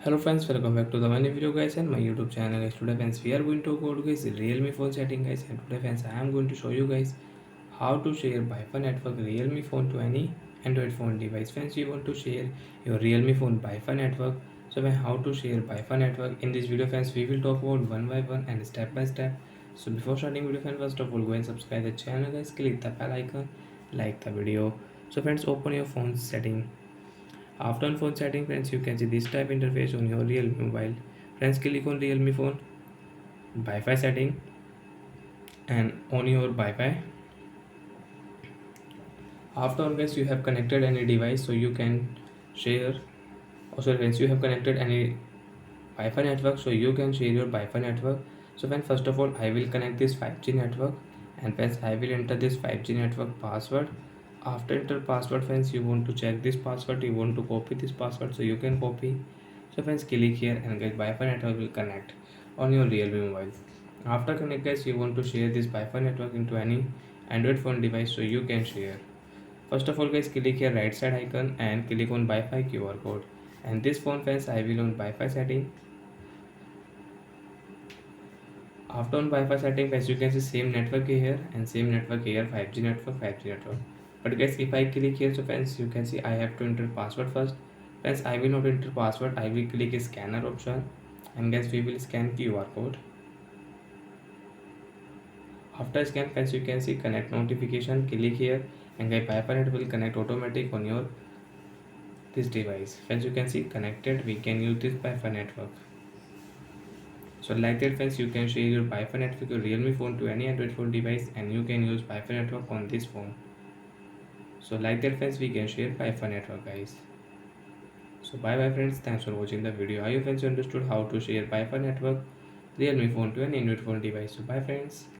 Hello friends, welcome back to the many video guys and my YouTube channel guys. Today friends we are going to go to guys Realme phone setting guys, and today friends I am going to show you guys how to share Wi-Fi network Realme phone to any Android phone device. Friends, you want to share your Realme phone Wi-Fi network. So when how to share Wi-Fi network in this video friends, we will talk about one by one and step by step. So before starting video friends, first of all go and subscribe the channel guys, click the bell icon, like the video. So friends, open your phone setting. After on phone setting friends, you can see this type interface on your Realme mobile. Friends, click on Realme phone, Wi-Fi setting, and on your Wi-Fi. After on guys, you have connected any device, so you can share. Also friends, you have connected any Wi-Fi network, so you can share your Wi-Fi network. So when first of all, I will connect this 5G network, and friends, I will enter this 5G network password. After enter password friends, you want to check this password, you want to copy this password, so you can copy. So friends, click here and guys Wi-Fi network will connect on your Realme mobile. After connect guys, you want to share this Wi-Fi network into any Android phone device, so you can share. First of all guys, click here right side icon and click on Wi-Fi QR code. And this phone friends, I will on Wi-Fi setting. After on Wi-Fi setting as you can see same network here and same network here, 5G network, 5G network. But guys, if I click here, so friends you can see I have to enter password first. Friends, I will not enter password, I will click scanner option, and guys we will scan QR code. After scan friends, you can see connect notification, click here, and guys Wi-Fi net will connect automatic on your this device. Friends, you can see connected, we can use this Wi-Fi network. So like that friends, you can share your Wi-Fi network your Realme phone to any Android phone device, and you can use Wi-Fi network on this phone. So like that friends, we can share Wi-Fi network guys. So bye bye friends, thanks for watching the video. I hope friends you understood how to share Wi-Fi network Realme phone to an Android phone device. So bye friends.